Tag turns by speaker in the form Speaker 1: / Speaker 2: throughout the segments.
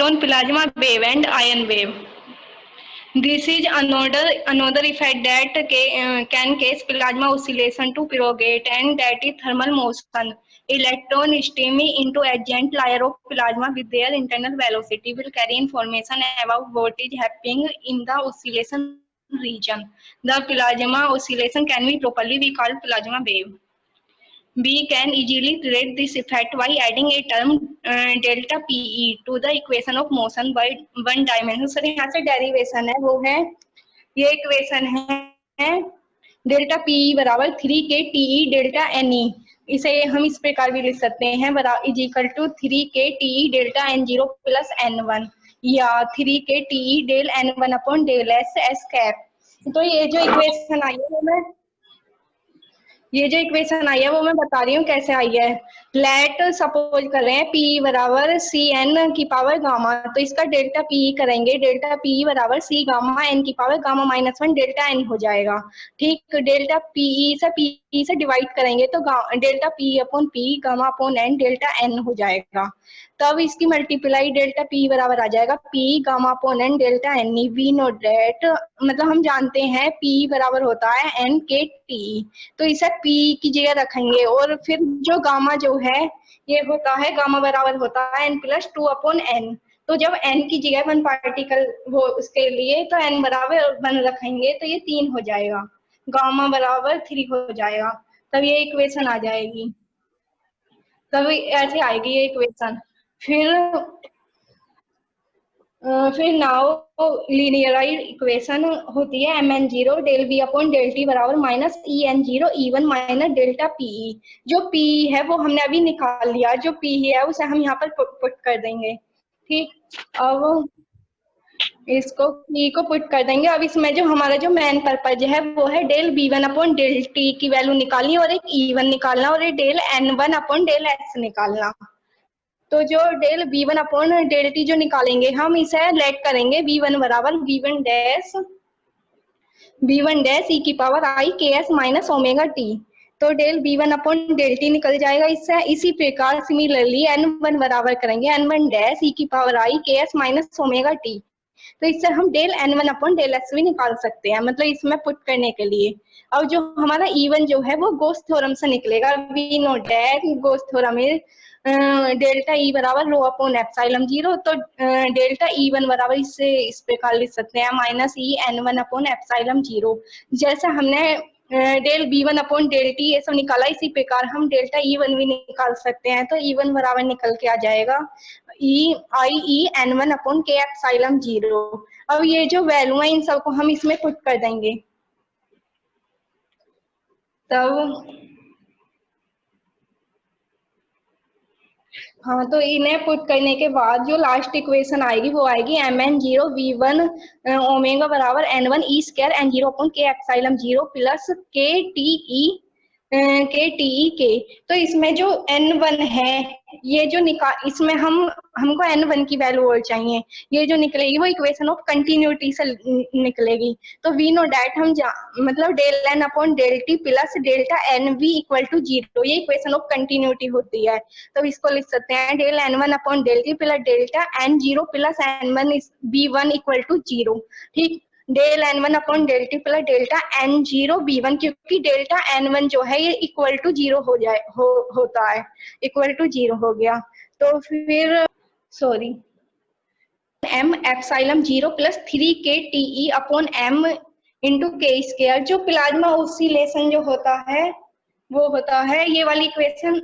Speaker 1: electron plasma wave and ion wave. This is another effect that can cause plasma oscillation to propagate, and that is thermal motion. Electron streaming into adjacent layer of plasma with their internal velocity will carry information about what is happening in the oscillation region. The plasma oscillation can be properly called plasma wave. We can easily relate this effect by adding a term delta PE to the equation of motion by one dimension. Sir यहाँ से derivation है वो है ये equation है delta PE बराबर 3k TE delta NE. इसे हम इस प्रकार भी लिख सकते हैं is equal to 3k TE delta N0 plus N1 या 3k TE del N1 upon del S cap. तो ये जो इक्वेशन आई है वो मैं बता रही हूँ कैसे आई है. लेट सपोज कर रहे हैं P बराबर सी एन की पावर गामा, तो इसका डेल्टा पी करेंगे, डेल्टा पी बराबर सी गामा एन की पावर गामा -1 डेल्टा एन हो जाएगा. ठीक, डेल्टा पी से डिवाइड करेंगे तो delta P upon P gamma upon N delta N हो जाएगा. तब इसकी मल्टीप्लाई डेल्टा पी बराबर आ जाएगा P gamma upon N delta N. We know that मतलब हम जानते हैं पी बराबर होता है एन के टी, तो इसे पी की जगह रखेंगे और फिर जो गामा जो है ये होता है गामा बराबर होता है n प्लस 2 अपॉन एन. तो जब n की जगह 1 पार्टिकल वो उसके लिए तो n बराबर 1 रखेंगे तो ये 3 हो जाएगा, गामा बराबर 3 हो जाएगा. तब ये इक्वेशन आ जाएगी, तब ऐसे आएगी ये इक्वेशन. फिर नाउ लीनियराइज इक्वेशन होती है mn0 del v upon del t बराबर minus en0 e1 minus delta PE. जो पी है वो हमने अभी निकाल लिया, जो पी है उसे हम यहाँ पर पुट कर देंगे. ठीक, अब इसको पी को पुट कर देंगे. अब इसमें जो हमारा जो मेन पर्पज है वो है del v1 upon del T की वैल्यू निकालनी और एक e1 निकालना और एक del n1 upon del s निकालना. तो जो del v1 upon del T जो निकालेंगे हम इसे लेट करेंगे v1 बराबर v1 डैश e की power i ks minus omega t. तो del v1 upon del t निकल जाएगा इससे. इसी प्रकार सिमिलरली n1 बराबर करेंगे n1 डैश e की power i ks minus omega t. तो इससे हम del n1 upon del s भी निकाल सकते हैं, मतलब इसमें पुट करने के लिए. और जो हमारा e1 जो है वो गोस थ्योरम से निकलेगा. We know that Gauss theorem में डेल्टा ई बराबर रो अपॉन एप्सिलॉन 0. तो डेल्टा E1 बराबर इससे इस प्रकार लिख सकते हैं माइनस ई N1 अपॉन एप्सिलॉन 0. जैसे हमने del B1 upon del T ये सब निकाला, इसी प्रकार हम डेल्टा E1 भी निकाल सकते हैं. तो E1 बराबर निकल के आ जाएगा ई N1 अपॉन के एप्सिलॉन 0. अब ये जो वैल्यू है इन सबको हम इसमें पुट कर देंगे. तब हाँ, तो इन्हें पुट करने के बाद जो लास्ट इक्वेशन आएगी वो आएगी mn0 v1 ओमेगा बराबर n1 e square n0 upon के एप्सिलॉन 0 प्लस के टीई के. तो इसमें जो n1 है ये जो इसमें हमको n1 की वैल्यू और चाहिए. ये जो निकलेगी वो इक्वेशन ऑफ कंटिन्यूटी से निकलेगी. तो वी नो डैट हम मतलब del n upon del T plus delta N V equal to 0 ये इक्वेशन ऑफ कंटिन्यूटी होती है. तो इसको लिख सकते हैं del n1 upon del T plus delta n0 plus n1 b1 equal to 0. ठीक, del n1 upon del T plus delta n0 b1, क्योंकि डेल्टा n1 जो है ये इक्वल टू 0 होता है, इक्वल टू 0 हो गया. तो फिर sorry m epsilon 0 plus 3k TE upon m into के स्क्वायर. जो प्लाज्मा ऑसिलेशन जो होता है वो होता है ये वाली इक्वेशन.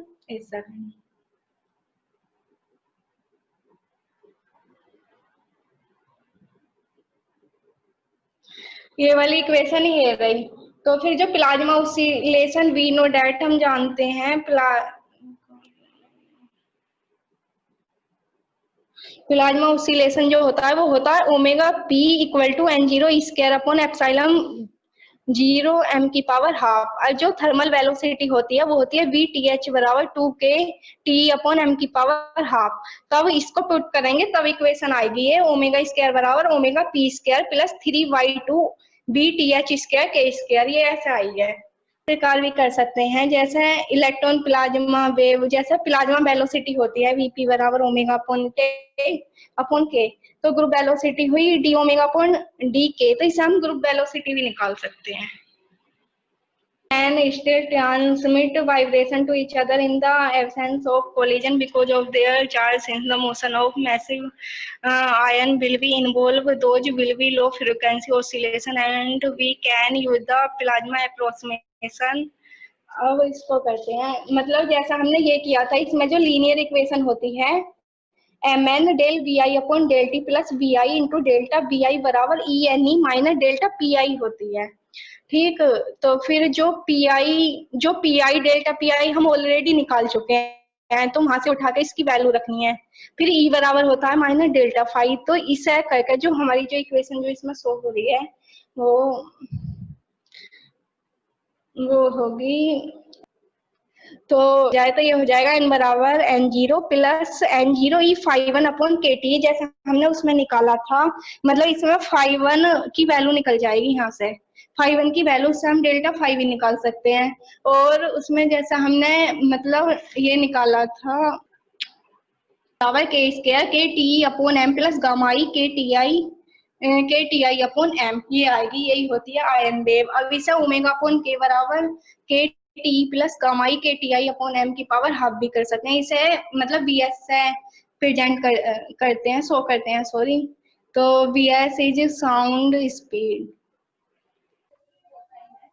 Speaker 1: ये वाली इक्वेशन ही है रही. तो फिर जो plasma oscillation we know that हम जानते हैं प्लाज्मा ऑसिलेशन जो होता है वो होता है omega P equal to n0 square upon epsilon 0 m की पावर हाफ. और जो थर्मल वेलोसिटी होती है वो होती है VTH बराबर 2k T अपॉन m की पावर हाफ. तब इसको पुट करेंगे तब इक्वेशन आएगी ये ओमेगा स्क्वायर बराबर omega p square plus 3/2 VTH square के स्क्वायर. ये ऐसे आई है. प्रकार भी कर सकते हैं, जैसे इलेक्ट्रॉन प्लाज्मा वेव, जैसे प्लाज्मा वेलोसिटी होती है Vp बराबर ओमेगा अपॉन के, तो ग्रुप वेलोसिटी हुई डी ओमेगा अपॉन डी के, तो इसे हम ग्रुप वेलोसिटी भी निकाल सकते हैं। And still transmit vibration to each other in the absence of collision because of their charge. Since the motion of massive ion will be involved, those will be low frequency oscillation, and we can use the plasma approximation. अब इसको करते हैं, मतलब जैसा हमने ये किया था, इसमें जो लीनियर इक्वेशन होती है mn del vi upon del T plus vi into delta vi बराबर ene माइनस डेल्टा pi होती है, ठीक। तो फिर जो पी डेल्टा पी हम ऑलरेडी निकाल चुके हैं, तो वहां से उठा के इसकी वैल्यू रखनी है। फिर ई बराबर होता है माइनस डेल्टा फाइव, तो इसे करके जो हमारी जो इक्वेशन जो इसमें शो हो रही है वो होगी, तो जाए तो ये हो जाएगा n बराबर n0 प्लस n0 ई फाइव वन अपॉन के टी, जैसे हमने उसमें निकाला था, मतलब इसमें फाइव वन की वैल्यू निकल जाएगी, यहाँ से फाइव वन की वैल्यू से हम डेल्टा फाइव ही निकाल सकते हैं। और उसमें जैसा हमने मतलब ये निकाला था बराबर k square k t upon m plus gamma e k t आई अपॉन एम, ये आएगी, यही होती है आयन वेव। अब इसे ओमेगा अपॉन के बराबर के T plus gamma e k t आई अपॉन एम की पावर हाफ भी कर सकते हैं, इसे मतलब बी एस से प्रेजेंट करते हैं, शो करते हैं, सॉरी। तो b s is sound speed.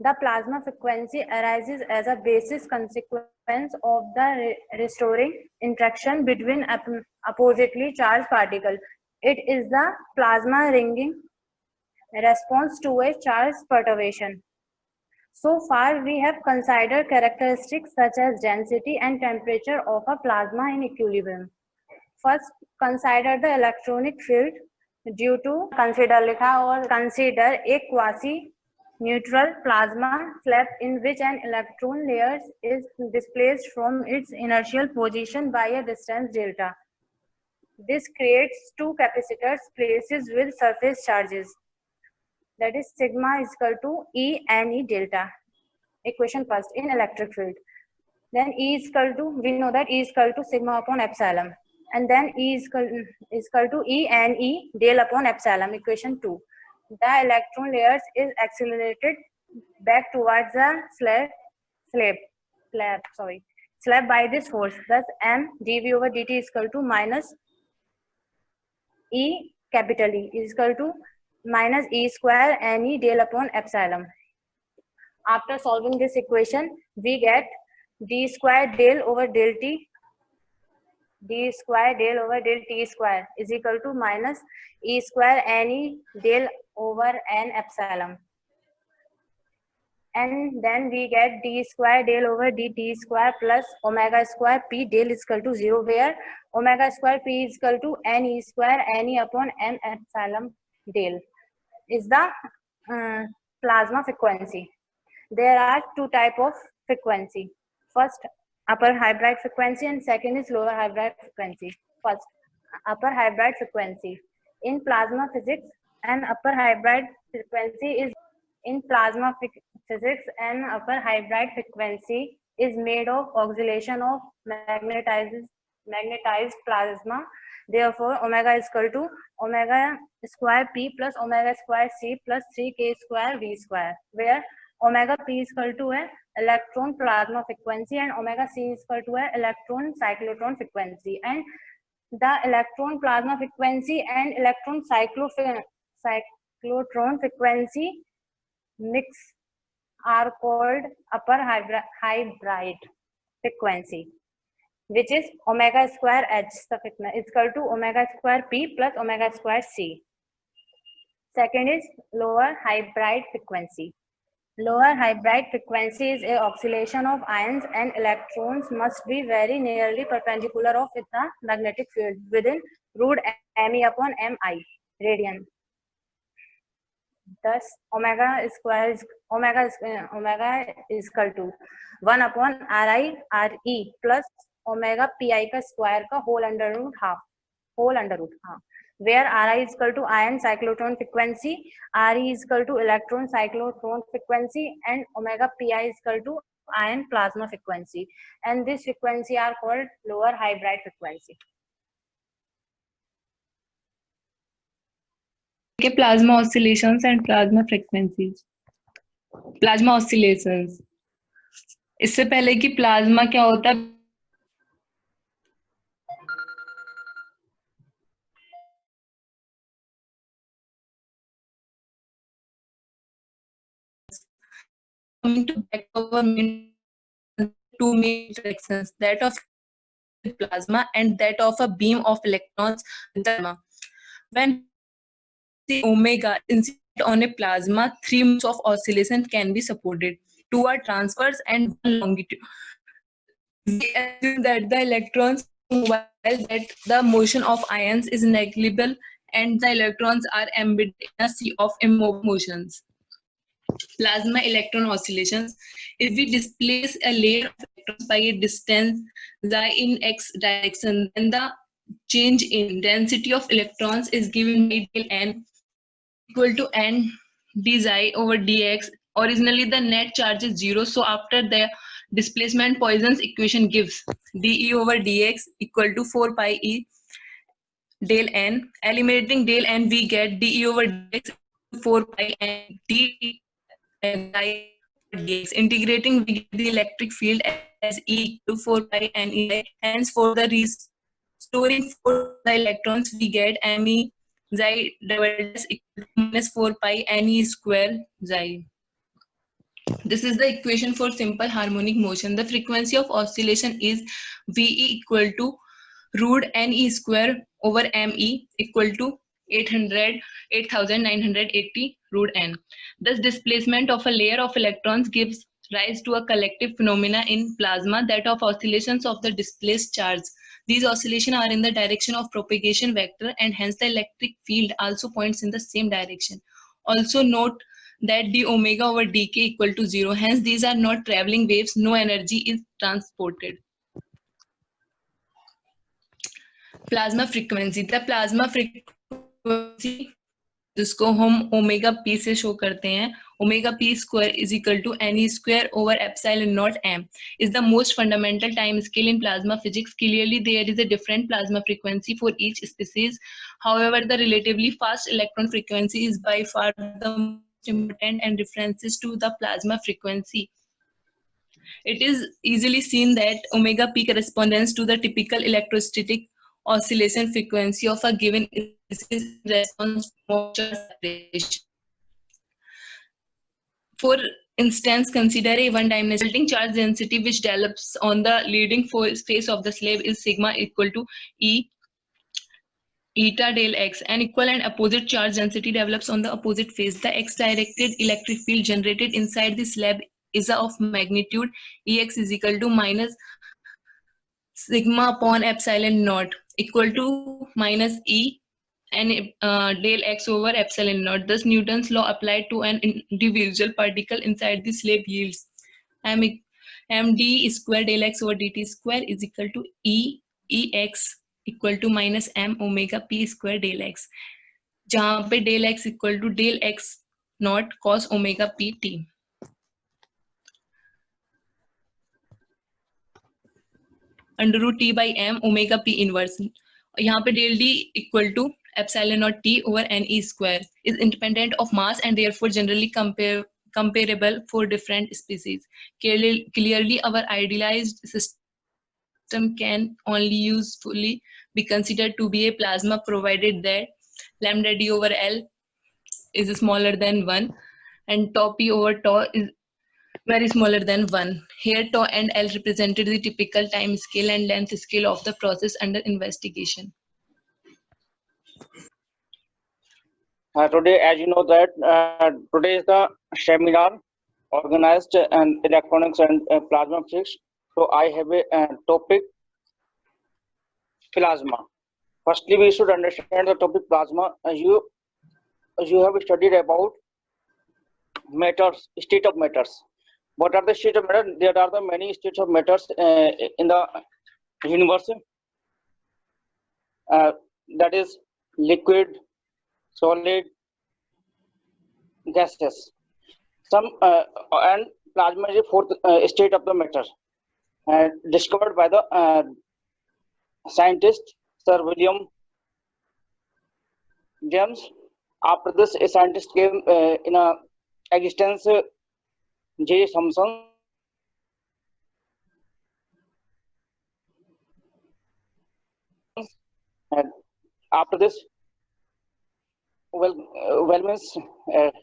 Speaker 2: The plasma frequency arises as a basis consequence of the restoring interaction between oppositely charged particles. It is the plasma ringing response to a charge perturbation. So far, we have considered characteristics such as density and temperature of a plasma in equilibrium. First, consider the electronic field. Due to consider a quasi-neutral plasma slab in which an electron layer is displaced from its inertial position by a distance delta. This creates two capacitors places with surface charges. That is sigma is equal to E and E delta. Equation first in electric field. Then E is equal to, we know that E is equal to sigma upon epsilon. And then E is equal to E and E del upon epsilon. Equation 2. The electron layers is accelerated back towards the slab by this force. Thus M dV over dt is equal to minus E capital E is equal to minus E square and E del upon epsilon. After solving this equation, we get d square del over del t, d square del over del t square is equal to minus E square n E del over n epsilon. And then we get d square del over dt square plus omega square p del is equal to 0, where omega square p is equal to n E square n E upon n epsilon del is the plasma frequency. There are two types of frequency. First, upper hybrid frequency, and second is lower hybrid frequency. First, upper hybrid frequency. In plasma physics, an upper hybrid frequency is an upper hybrid frequency is made of oscillation of magnetized plasma. Therefore, omega is equal to omega square p plus omega square c plus 3k square v square, where omega p is equal to a electron plasma frequency and omega c is equal to a electron cyclotron frequency. And the electron plasma frequency and electron cyclotron frequency mix are called upper hybrid frequency, which is omega square h is equal to omega square p plus omega square c. Second is lower hybrid frequency. Lower hybrid frequency is a oscillation of ions and electrons must be very nearly perpendicular of with the magnetic field within root me upon mi radian. Thus, omega is equal to 1 upon ri re plus omega pi का square का whole under root half. whole under root. Where Ri is equal to ion cyclotron frequency, Re is equal to electron cyclotron frequency, and omega pi is equal to ion plasma frequency. And this frequency are called lower hybrid frequency.
Speaker 3: Okay, plasma oscillations and plasma frequencies. Plasma oscillations. इससे पहले कि plasma क्या होता है, coming to back over two main directions, that of plasma and that of a beam of electrons in the plasma. When the omega incident on a plasma, 3 modes of oscillation can be supported: 2 are transverse and 1 longitude. We assume that the electrons move while that the motion of ions is negligible and the electrons are embedded in a sea of immobile motions. Plasma electron oscillations. If we displace a layer of electrons by a distance xi in x direction, then the change in density of electrons is given by del n equal to n d xi over dx. Originally the net charge is 0, so after the displacement, Poisson's equation gives dE over dx equal to 4 pi e del n. Eliminating del n, we get dE over dx 4 pi n d dx. Integrating, we get the electric field as E to 4 pi n E. Hence, for the restoring for the electrons, we get me xi divided equal to minus 4 pi n E square xi. This is the equation for simple harmonic motion. The frequency of oscillation is VE equal to root NE square over ME equal to 8,980 root n. Thus, displacement of a layer of electrons gives rise to a collective phenomena in plasma, that of oscillations of the displaced charge. These oscillations are in the direction of propagation vector, and hence the electric field also points in the same direction. Also note that d omega over dk equal to 0. Hence, these are not traveling waves. No energy is transported. Plasma frequency. The plasma frequency, जिसको हम omega P से show करते हैं, omega p square is equal to n e square over epsilon naught m, is the most fundamental time scale in plasma physics. Clearly, there is a different plasma frequency for each species. However, the relatively fast electron frequency is by far the most important and references to the plasma frequency. It is easily seen that omega p corresponds to the typical electrostatic oscillation frequency of a given species response to charge separation. For instance, consider a one-dimensional charge density which develops on the leading face of the slab is sigma equal to E eta del x. An equal and opposite charge density develops on the opposite face. The x-directed electric field generated inside the slab is of magnitude Ex is equal to minus sigma upon epsilon naught equal to minus E and del x over epsilon naught. Thus, Newton's law applied to an individual particle inside the slab yields md square del x over dt square is equal to Ex equal to minus m omega p square del x, जहाँ पे del x equal to del x naught cos omega p t. Under root t by m omega p inverse. यहाँ पे del d equal to epsilon naught t over ne square is independent of mass and therefore generally comparable for different species. Clearly, our idealized system can only usefully be considered to be a plasma, provided that lambda d over L is smaller than 1 and tau p over tau is very smaller than 1. Here tau and L represented the typical time scale and length scale of the process under investigation.
Speaker 4: Today, as you know that today is the seminar organized and electronics and plasma physics. So I have a topic plasma. Firstly, we should understand the topic plasma. You have studied about matters, state of matters. What are the state of matter? There are the many states of matters in the universe. that is liquid, solid, gases. Some and plasma is a fourth state of the matter, discovered by the scientist Sir William James. After this, a scientist came in existence, J. Thomson. And after this, well means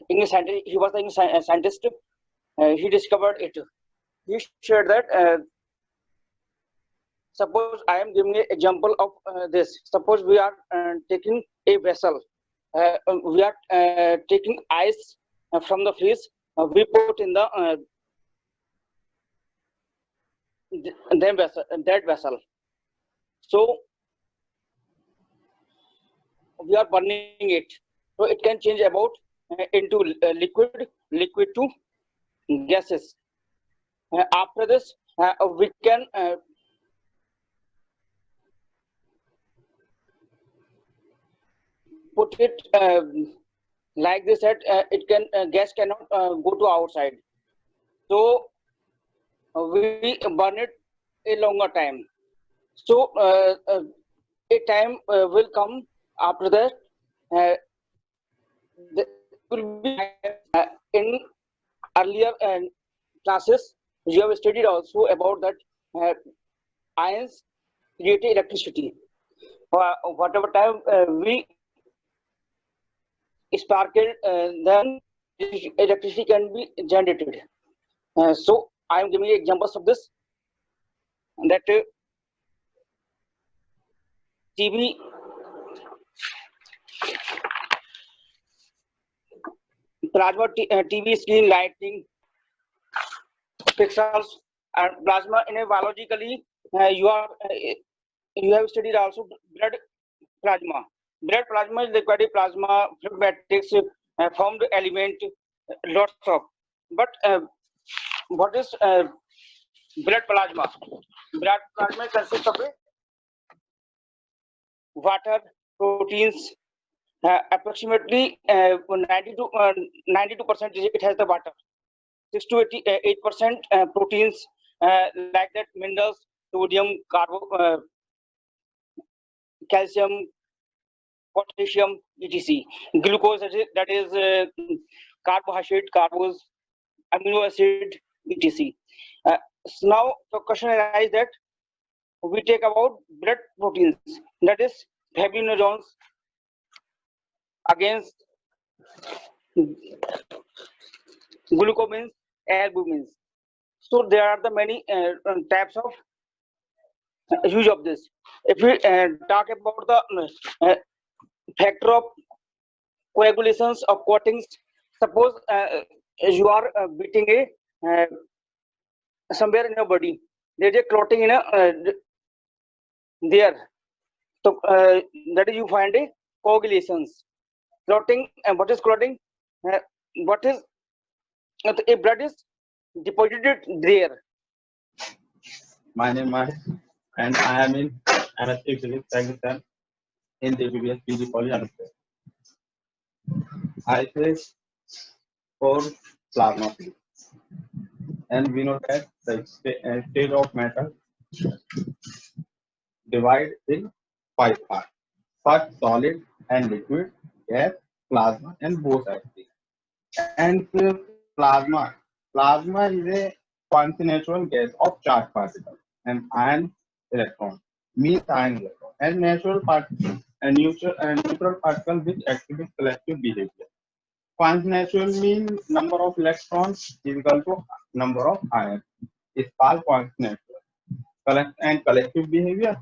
Speaker 4: English scientist. He was the English scientist. He discovered it. He shared that. Suppose I am giving an example of this. Suppose we are taking a vessel. We are taking ice from the fridge. We put in the that vessel. So we are burning it. So it can change about into liquid to gases. After this, we can put it like this that it can gas cannot go to outside. So we burn it a longer time. So a time will come after that. There will be in earlier classes you have studied also about that ions create electricity. Whatever time we sparkle, then electricity can be generated. So I am giving examples of this. That TV plasma TV screen lighting pixels and plasma in a biologically you have studied also blood plasma. Blood plasma is liquid plasma, fluid matrix, formed element, lots of. But what is blood plasma? Blood plasma consists of water, proteins. Approximately 92% it has the water. 6 to 8% proteins like that, minerals, sodium, calcium, potassium, etc. Glucose, that is carbohydrate, carbos, amino acid, etc. So now the question arises that we take about blood proteins, that is fibrinogens against glucomins, albumins. So there are the many types of use of this. If we talk about the factor of coagulations of coatings, suppose you are beating a somewhere in your body, there is a clotting in a there. So that is you find a coagulations. Clotting, and what is clotting? What is a blood is deposited there.
Speaker 5: My name is and I am in MSc Physics Second in the BBS PG Poly. I say for plasma field, and we know that the state of matter divide in 5 parts: first solid and liquid, gas, plasma, and both active. And plasma is a quasi-natural gas of charged particles and ion electron means ion electron, and natural particle and neutral particle which exhibit collective behavior. Quasi-natural means number of electrons is equal to number of ions. It's called quasi-natural. And collective behavior.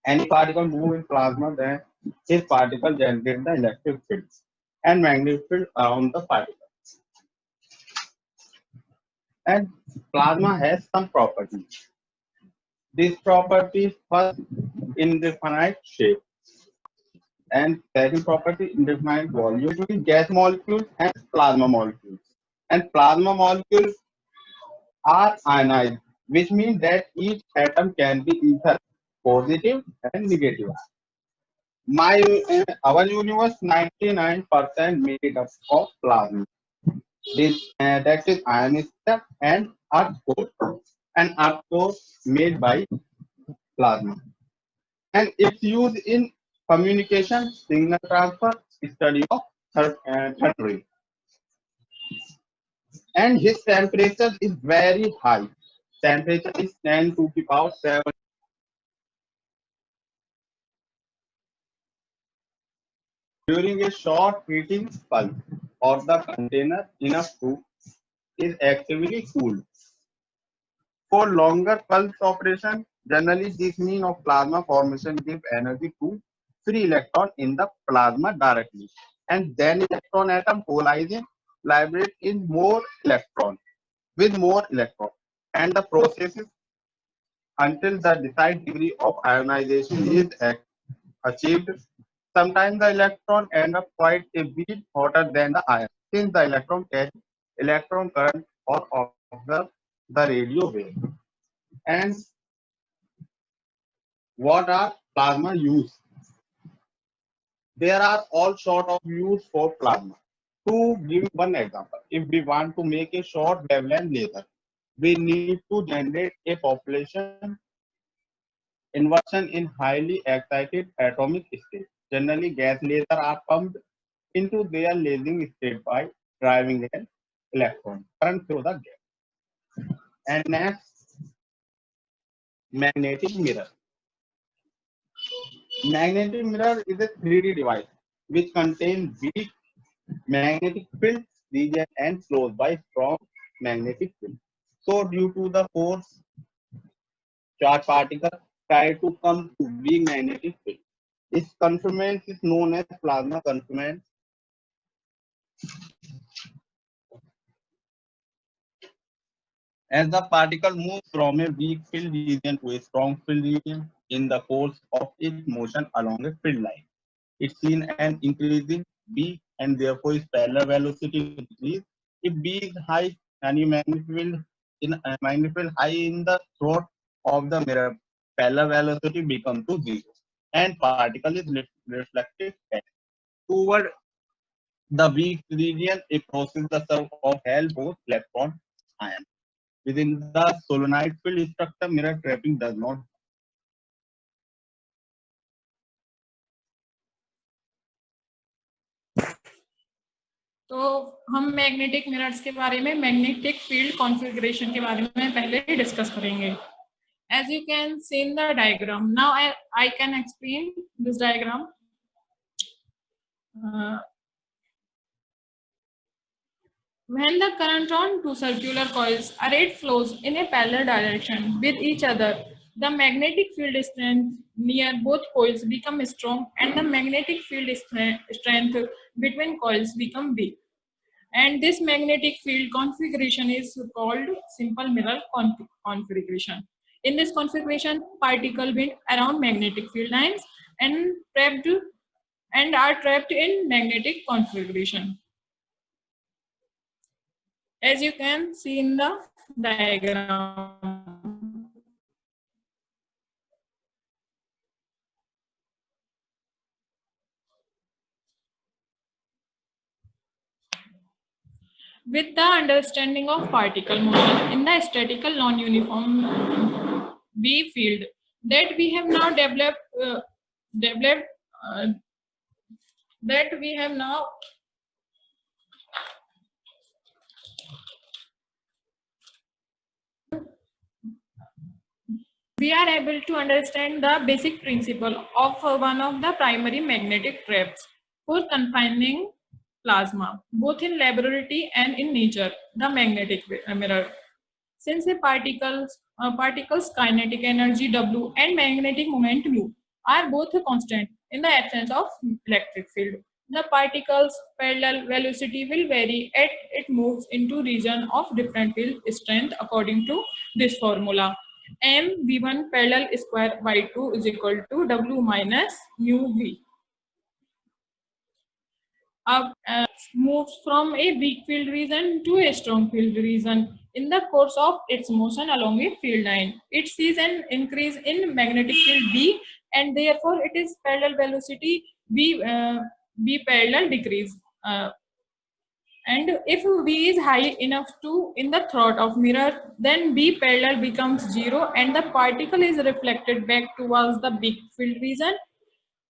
Speaker 5: Any particle move in plasma, then this particle generates the electric field and magnetic field around the particle. And plasma has some properties. These properties first indefinite shape, and second property indefinite volume, between gas molecules and plasma molecules. And plasma molecules are ionized, which means that each atom can be either positive and negative. Our universe 99% made up of plasma. That is ionosphere and Earth core made by plasma. And it's used in communication, signal transfer, study of thundering. And his temperature is very high. Temperature is 10 to the power 7. During a short heating pulse or the container enough to is actively cooled. For longer pulse operation, generally this mean of plasma formation give energy to free electron in the plasma directly. And then electron atom collide liberate in more electron with more electron. And the process is until the desired degree of ionization is achieved. Sometimes the electron end up quite a bit hotter than the ion, since the electron catch electron current or observe the radio wave. And what are plasma use? There are all sort of use for plasma. To give one example, if we want to make a short wavelength laser, we need to generate a population inversion in highly excited atomic state. Generally, gas lasers are pumped into their lasing state by driving an electron current through the gas. And next, magnetic mirror. Magnetic mirror is a 3D device which contains weak magnetic field region and flows by strong magnetic field. So due to the force, charged particles try to come to weak magnetic field. Its confinement is known as plasma confinement. As the particle moves from a weak field region to a strong field region in the course of its motion along a field line, it's seen an increasing B and therefore its parallel velocity increase. If B is high and you magnetic field high in the throat of the mirror, parallel velocity becomes to zero and particle is reflected back. Toward the weak region, it crosses the surface of held both electron ion. Within the solenoid field structure, mirror trapping does not.
Speaker 6: तो हम magnetic mirrors के बारे में, magnetic field configuration के बारे में पहले discuss करेंगे. As you can see in the diagram, now I can explain this diagram. When the current on two circular coils arrayed flows in a parallel direction with each other, the magnetic field strength near both coils become strong and the magnetic field strength between coils become weak. And this magnetic field configuration is called simple mirror configuration. In this configuration, particles bend around magnetic field lines and are trapped in magnetic configuration. As you can see in the diagram. With the understanding of particle motion in the statical non-uniform B field that we have now developed, we are able to understand the basic principle of one of the primary magnetic traps for confining plasma, both in laboratory and in nature, the magnetic mirror. Since a particle's kinetic energy W and magnetic moment U are both constant in the absence of electric field, the particle's parallel velocity will vary as it moves into region of different field strength according to this formula. M V1 parallel square Y2 is equal to W minus mu V. moves from a weak field region to a strong field region in the course of its motion along a field line. It sees an increase in magnetic field B, and therefore it is parallel velocity B parallel decrease. And if V is high enough to in the throat of mirror, then B parallel becomes 0 and the particle is reflected back towards the big field region.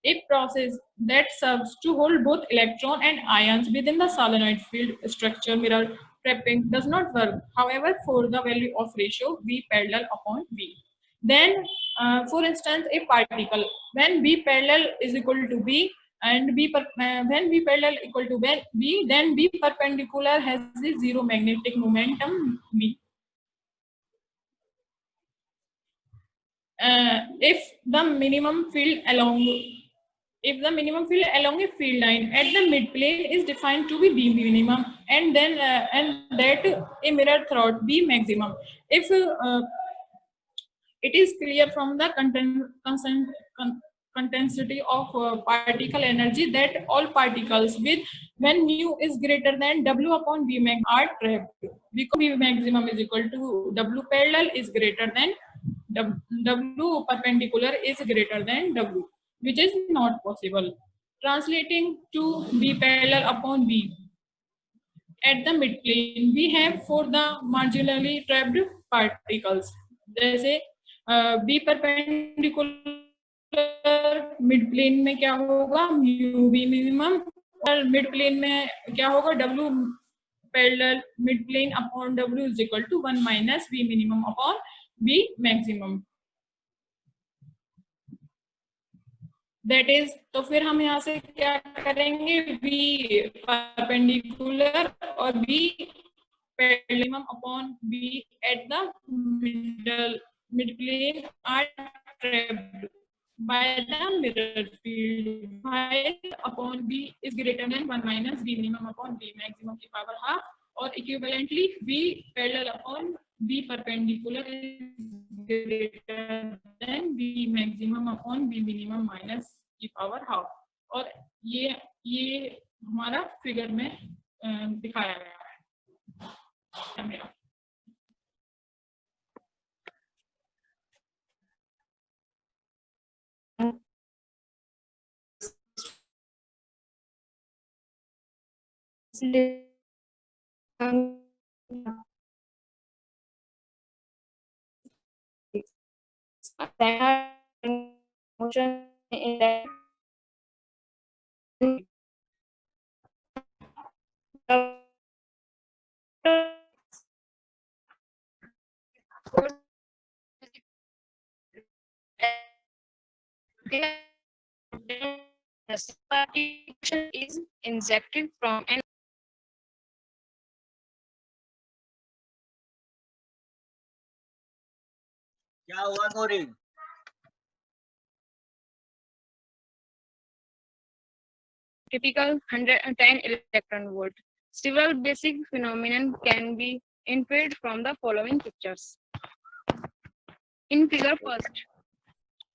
Speaker 6: A process that serves to hold both electron and ions within the solenoid field structure mirror trapping does not work. However, for the value of ratio V parallel upon V. Then, for instance, a particle, when B parallel is equal to B, and when B parallel equal to B, then B perpendicular has the zero magnetic momentum B. If the minimum field along a field line at the midplane is defined to be B minimum, and then and that a mirror throughout B maximum. If it is clear from the intensity of particle energy that all particles with when mu is greater than W upon V max are trapped, because V maximum is equal to W parallel is greater than W perpendicular is greater than W, which is not possible. Translating to V parallel upon V. At the midplane, we have for the marginally trapped particles. जैसे B perpendicular midplane में क्या होगा mu V minimum, और midplane में क्या होगा W parallel midplane upon W is equal to 1 minus V minimum upon V maximum. That is, तो फिर हम यहाँ से क्या करेंगे V perpendicular और V parallel upon V at the midplane are trapped by the mirror field, while upon V is greater than 1 minus V minimum upon V maximum की power half, or equivalently V parallel upon V perpendicular is greater than V maximum upon V minimum minus की power half. और ये हमारा figure में दिखाया गया है मेरा.
Speaker 2: motion in that the partition is injected from an
Speaker 7: क्या हुआ Gauri?
Speaker 2: typical 110 electron volt. Several basic phenomena can be inferred from the following pictures. In figure first,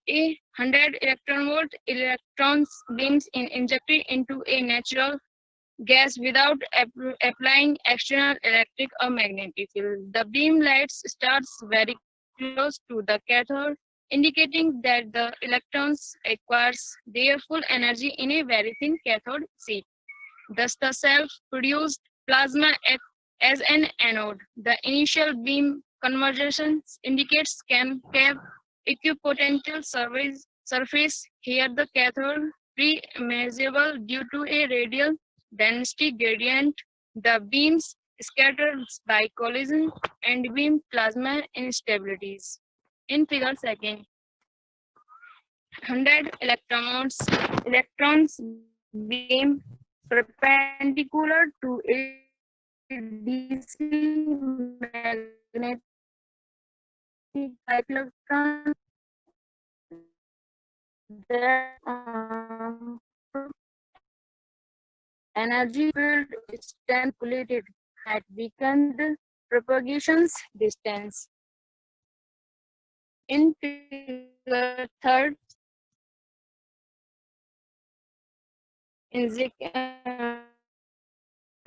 Speaker 2: a 100 electron volt electrons beams injected into a natural gas without applying external electric or magnetic field. The beam lights starts very close to the cathode, indicating that the electrons acquires their full energy in a very thin cathode sheet. Thus, the self-produced plasma acts as an anode. The initial beam conversion indicates concave equipotential surface. Here, the cathode pre-measurable due to a radial density gradient. The beams scattered by collision and beam plasma instabilities. In figure second, 100 electrons beam perpendicular to a DC magnetic electron that energy field is calculated at weakened propagations distance. In figure third,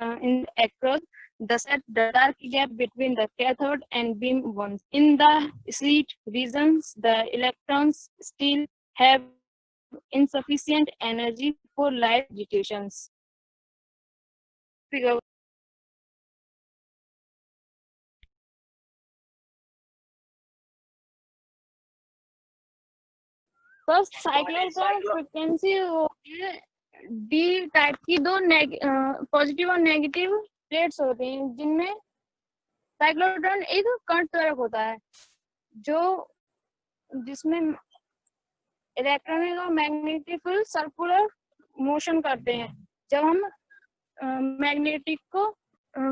Speaker 2: in across the set the dark gap between the cathode and beam bonds. In the slit regions, the electrons still have insufficient energy for light agitations. Figure. तो cyclotron frequency होती है D type की दो positive और negative plates होती हैं जिनमें cyclotron एक कण त्वरक होता है जो जिसमें इलेक्ट्रॉनिक और मैग्नेटिक फील्ड सर्कुलर मोशन करते हैं जब हम मैग्नेटिक को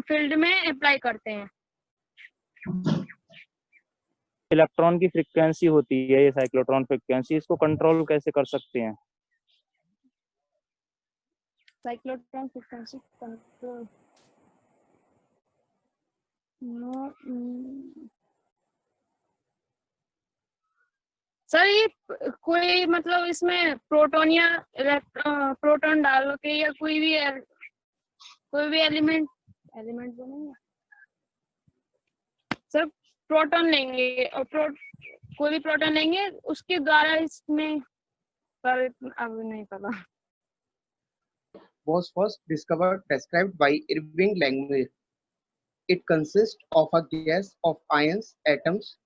Speaker 2: फील्ड में अप्लाई करते हैं।
Speaker 8: इलेक्ट्रॉन की फ्रीक्वेंसी होती है ये साइक्लोट्रॉन फ्रीक्वेंसी, इसको कंट्रोल कैसे कर सकते हैं?
Speaker 2: साइक्लोट्रॉन फ्रीक्वेंसी कंट्रोल सर ये कोई मतलब इसमें प्रोटॉन या प्रोटॉन डाल के या कोई भी एलिमेंट बनेगा सर। प्रोटॉन लेंगे और कोई भी प्रोटॉन लेंगे उसके द्वारा इसमें पर अब नहीं पता।
Speaker 9: Was first described by Irving Langmuir. It consists of a gas of ions atoms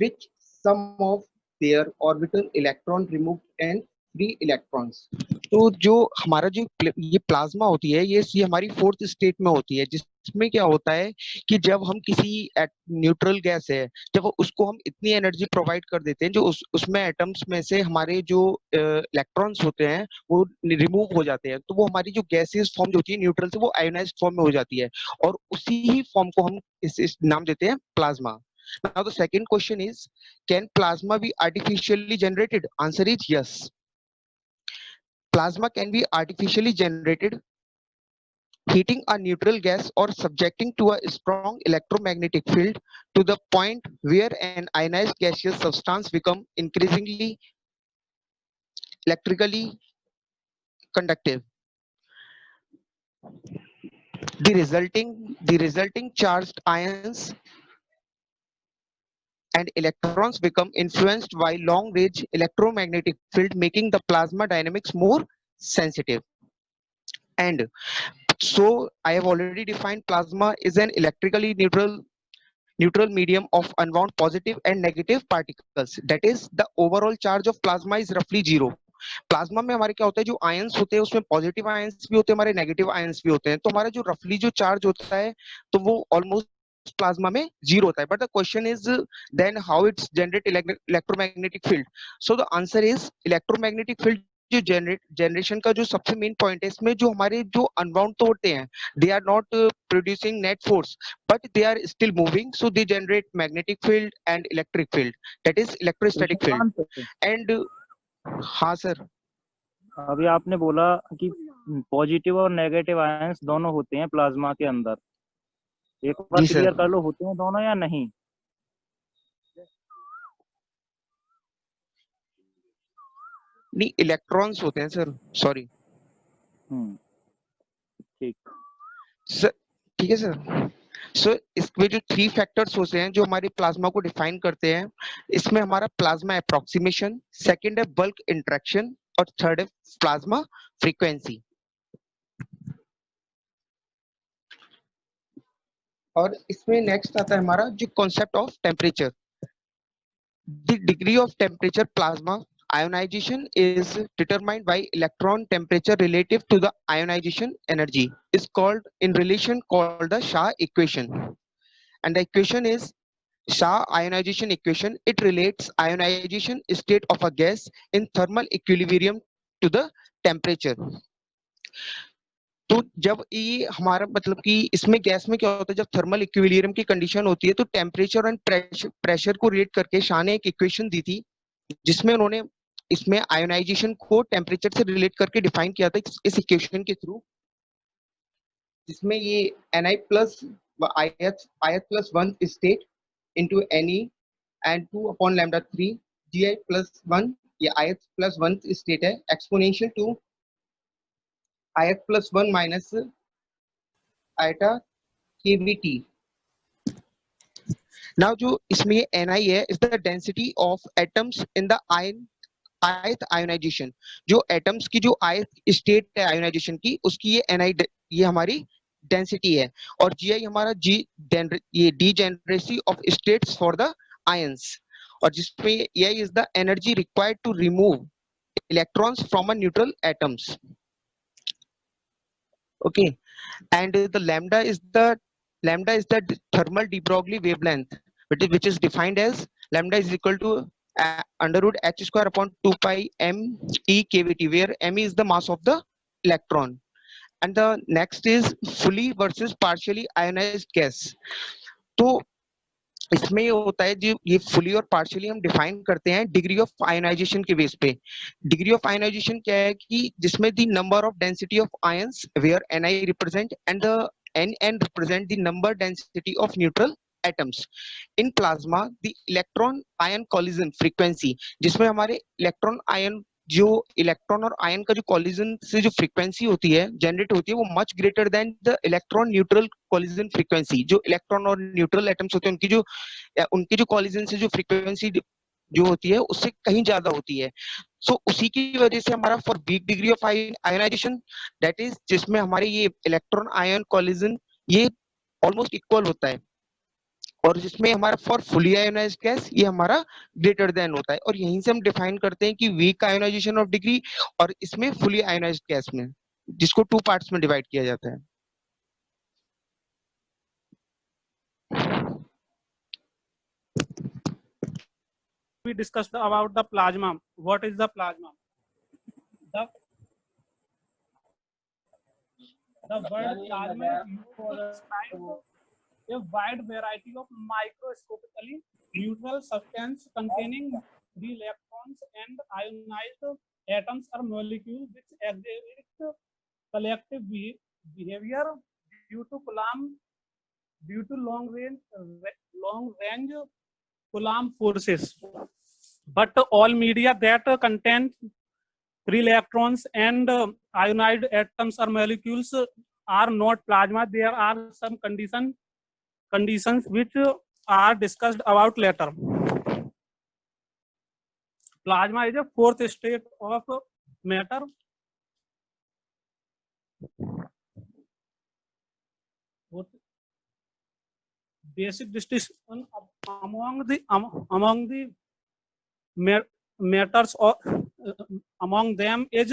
Speaker 9: which some of their orbital electron removed and free electrons. तो जो हमारा जो ये प्लाज्मा होती है ये हमारी फोर्थ स्टेट में होती है जिसमें क्या होता है कि जब हम किसी न्यूट्रल गैस है जब उसको हम इतनी एनर्जी प्रोवाइड कर देते हैं जो उसमें एटम्स में से हमारे जो इलेक्ट्रॉन्स होते हैं वो रिमूव हो जाते हैं तो वो हमारी जो गैसियस फॉर्म जो होती है न्यूट्रल से वो आयोनाइज्ड फॉर्म में हो जाती है और उसी ही फॉर्म को हम इस नाम देते हैं plasma. Now the second question is, can plasma be artificially generated? Answer is yes. Plasma can be artificially generated heating a neutral gas or subjecting to a strong electromagnetic field to the point where an ionized gaseous substance become increasingly electrically conductive. The resulting charged ions and electrons become influenced by long-range electromagnetic field, making the plasma dynamics more sensitive. And so I have already defined plasma is an electrically neutral medium of unbound positive and negative particles. That is, the overall charge of plasma is roughly 0. Plasma में हमारे क्या होता है जो ions होते हैं उसमें positive ions भी होते हैं हमारे नेगेटिव आयंस भी होते हैं तो हमारा जो रफली जो चार्ज होता है तो वो ऑलमोस्ट प्लाज्मा में 0 होता है but the question is then how it's generate electromagnetic field so the answer is electromagnetic field जो जनरेशन का जो सबसे मेन पॉइंट है इसमें जो हमारे जो अनबाउंड तो होते हैं they are not producing net force but they are still moving so they generate magnetic field and electric field that is electrostatic field and हाँ सर
Speaker 8: अभी आपने बोला कि पॉजिटिव और नेगेटिव आयंस दोनों होते हैं प्लाज्मा के अंदर, एक बार क्लियर कर लो होते हैं दोनों या नहीं?
Speaker 9: नहीं इलेक्ट्रॉन्स होते हैं सर सॉरी
Speaker 8: ठीक
Speaker 9: सर ठीक है सर सो इसमें जो 3 फैक्टर्स होते हैं जो हमारे प्लाज्मा को डिफाइन करते हैं इसमें हमारा प्लाज्मा अप्रोक्सीमेशन सेकंड है बल्क इंटरेक्शन और थर्ड है प्लाज्मा फ्रीक्वेंसी और इसमें नेक्स्ट आता है हमारा जो concept of temperature the degree of temperature plasma ionization is determined by electron temperature relative to the ionization energy is called in relation called the Shah equation and the equation is Shah ionization equation. It relates ionization state of a gas in thermal equilibrium to the temperature. तो जब ये हमारा मतलब कि इसमें gas में क्या होता है जब थर्मल इक्विलिब्रियम की कंडीशन होती है तो टेम्परेचर एंड प्रेशर को रिलेट करके शाह ने एक इक्वेशन दी थी जिसमें उन्होंने इसमें आयोनाइजेशन को टेम्परेचर से रिलेट करके डिफाइन किया था इस इक्वेशन के थ्रू जिसमें ये Ni plus ith plus 1 state into Ne and 2 upon lambda 3 Gi plus 1 ये ith plus 1 state है exponential to ith plus 1 minus iota kBt. Now जो इसमें Ni है is the density of atoms in the ith ionization. जो atoms की जो ith state है ionization की उसकी ये Ni ये हमारी density है और Gi हमारा ये degeneracy of states for the ions और जिसमें Ei is the energy required to remove electrons from a neutral atoms. Okay, and the lambda is the thermal de Broglie wavelength, which is defined as lambda is equal to under root h square upon 2 pi m e kBt, where m is the mass of the electron. And the next is fully versus partially ionized gas. तो इसमें ये होता है जो ये fully और partially हम define करते हैं डिग्री ऑफ आयनाइजेशन के बेस पे. डिग्री ऑफ आयनाइजेशन क्या है कि जिसमें the number of density of ions where Ni represent and the Nn represent the number density of neutral atoms. In plasma the electron ion collision frequency, जिसमें हमारे electron ion जो electron और ion का जो कॉलिजन से जो frequency होती है जनरेट होती है वो much greater than the electron neutral collision frequency. जो इलेक्ट्रॉन और न्यूट्रल एटम्स होते हैं उनकी जो कॉलिजन से जो फ्रीक्वेंसी जो होती है उससे कहीं ज्यादा होती है. सो उसी की वजह से हमारा for weak degree of ionization that is जिसमें हमारे ये इलेक्ट्रॉन आयन कॉलिजन ये ऑलमोस्ट इक्वल होता है और जिसमें हमारा फॉर फुली आयोनाइज्ड गैस ये हमारा ग्रेटर देन होता है. और यहीं से हम डिफाइन करते हैं कि वीक आयोनाइजेशन ऑफ डिग्री और इसमें फुली आयोनाइज्ड गैस में, जिसको 2 पार्ट्स में डिवाइड किया जाता है.
Speaker 10: We discussed about the plasma. What is the plasma? The word plasma is used to describe a wide variety of microscopically neutral substance containing the electrons and ionized atoms or molecules which exhibit collective behavior due to long range Coulomb forces. But all media that contain free electrons and ionized atoms or molecules are not plasma. There are some conditions which are discussed about later. Plasma is a fourth state of matter. Basic distinction among the matters or among them is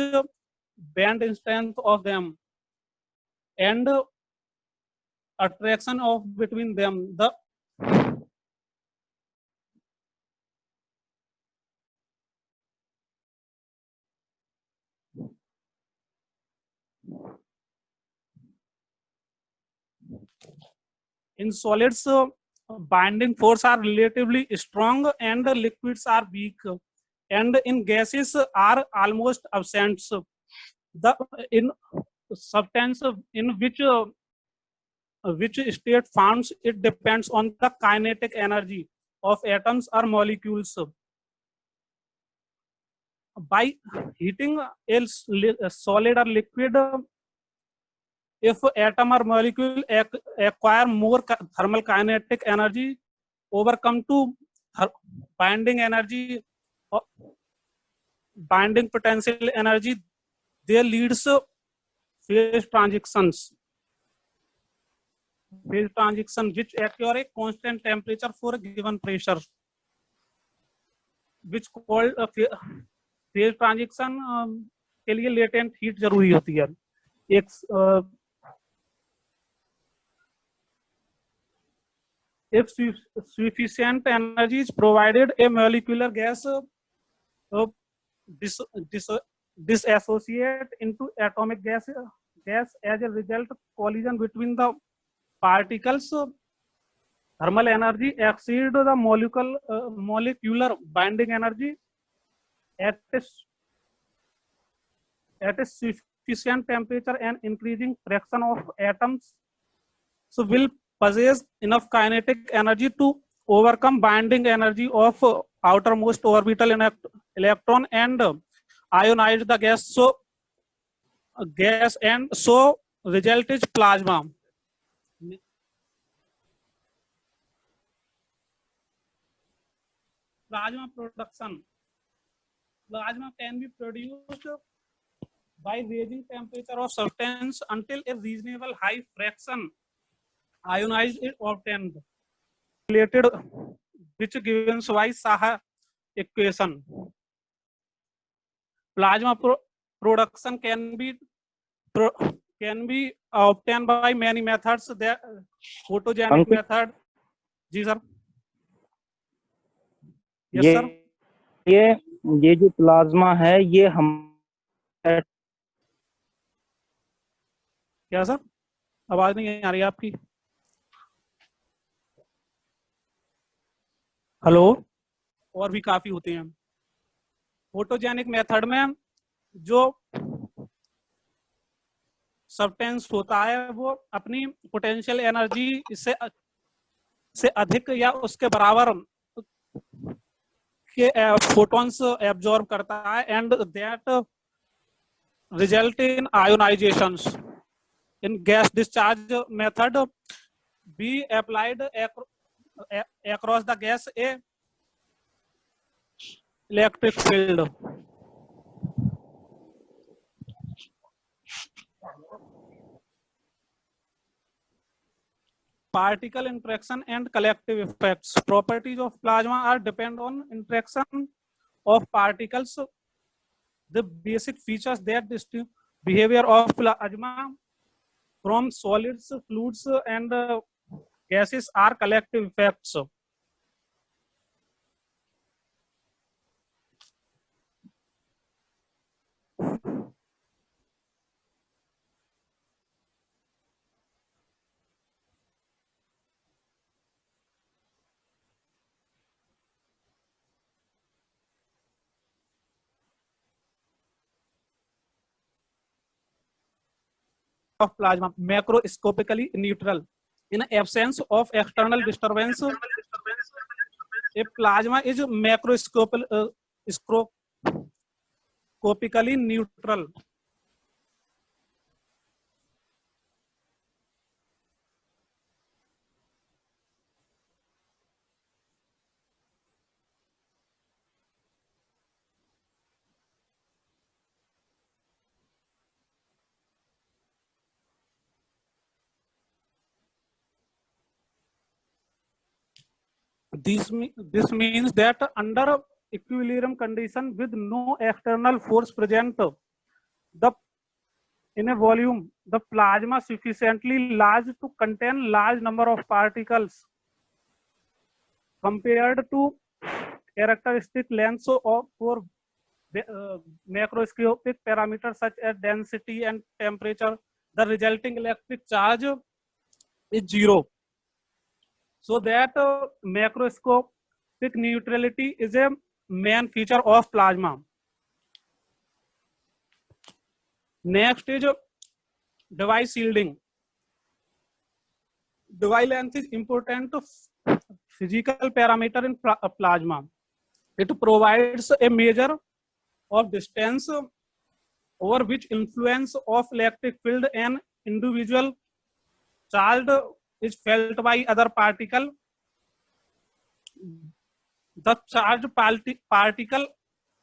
Speaker 10: band strength of them and attraction of between them. The in solids binding force are relatively strong and liquids are weak, and in gases are almost absent. The in substance in which state found it depends on the kinetic energy of atoms or molecules. By heating a solid or liquid, if atom or molecule acquire more thermal kinetic energy overcome to binding energy, binding potential energy, there leads phase transitions which occur at constant temperature for a given pressure, which called a phase transition के लिए latent heat जरूरी होती है. If sufficient energy is provided, a molecular gas dissociate into atomic gas. As a result, collision between the particles, thermal energy exceed the molecular binding energy at a sufficient temperature, and increasing fraction of atoms so will possess enough kinetic energy to overcome binding energy of outermost orbital electron and ionize the gas and so result is plasma. plasma production. Plasma can be produced by raising temperature of substance until a reasonable high fraction ionized is obtained, related, which given by Saha equation. Plasma production can be obtained by many methods. The photogenic method. जी sir. Yes sir.
Speaker 8: ये जो plasma है ये हम
Speaker 10: क्या sir, आवाज नहीं आ रही आपकी. हेलो. और भी काफी होते हैं. फोटोजेनिक मेथड में जो सब्सटेंस होता है वो अपनी पोटेंशियल एनर्जी इससे अधिक या उसके बराबर के फोटॉन्स एब्जॉर्ब करता है and that result in ionisations. In gas discharge method be applied across the gas a electric field. Particle interaction and collective effects. Properties of plasma are depend on interaction of particles. The basic features that distinguish behavior of plasma from solids, fluids, and gases are collective effects. Of plasma, macroscopically neutral. In absence of external disturbance, a plasma is macroscopically neutral. This means that under equilibrium condition with no external force present, in a volume, the plasma sufficiently large to contain large number of particles compared to characteristic lengths for macroscopic parameters such as density and temperature. The resulting electric charge is zero. So that macroscopic neutrality is a main feature of plasma. Next is device shielding. Device length is important physical parameter in plasma. It provides a measure of distance over which influence of electric field and individual charge is felt by other particle. The charged particle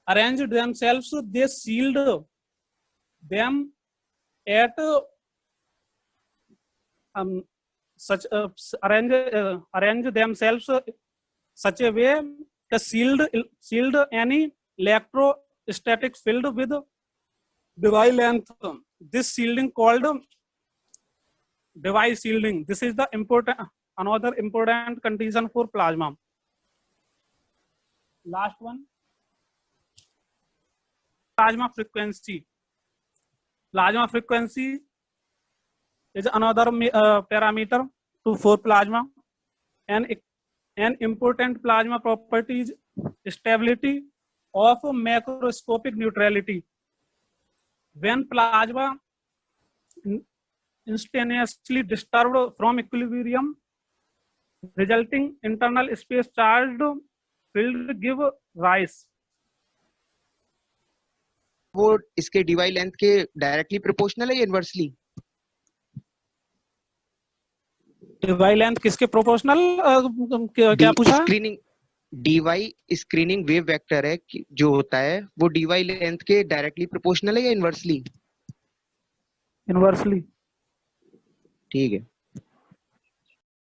Speaker 10: arrange themselves, they shield them at arrange themselves such a way to shield any electrostatic field with device length. This shielding called device shielding. This is the another important condition for plasma. Last one, plasma frequency. Plasma frequency is another parameter for plasma. And an important plasma property is stability of macroscopic neutrality. When plasma instantaneously disturbed from equilibrium, resulting internal space charged field give rise.
Speaker 9: वो इसके Dibai length के directly proportional है या inversely?
Speaker 10: Dibai length किसके proportional क्या पूछा?
Speaker 9: dy screening wave vector है जो होता है वो dy लेंथ के डायरेक्टली प्रोपोर्शनल है या इनवर्सली?
Speaker 8: इनवर्सली।
Speaker 9: ठीक है।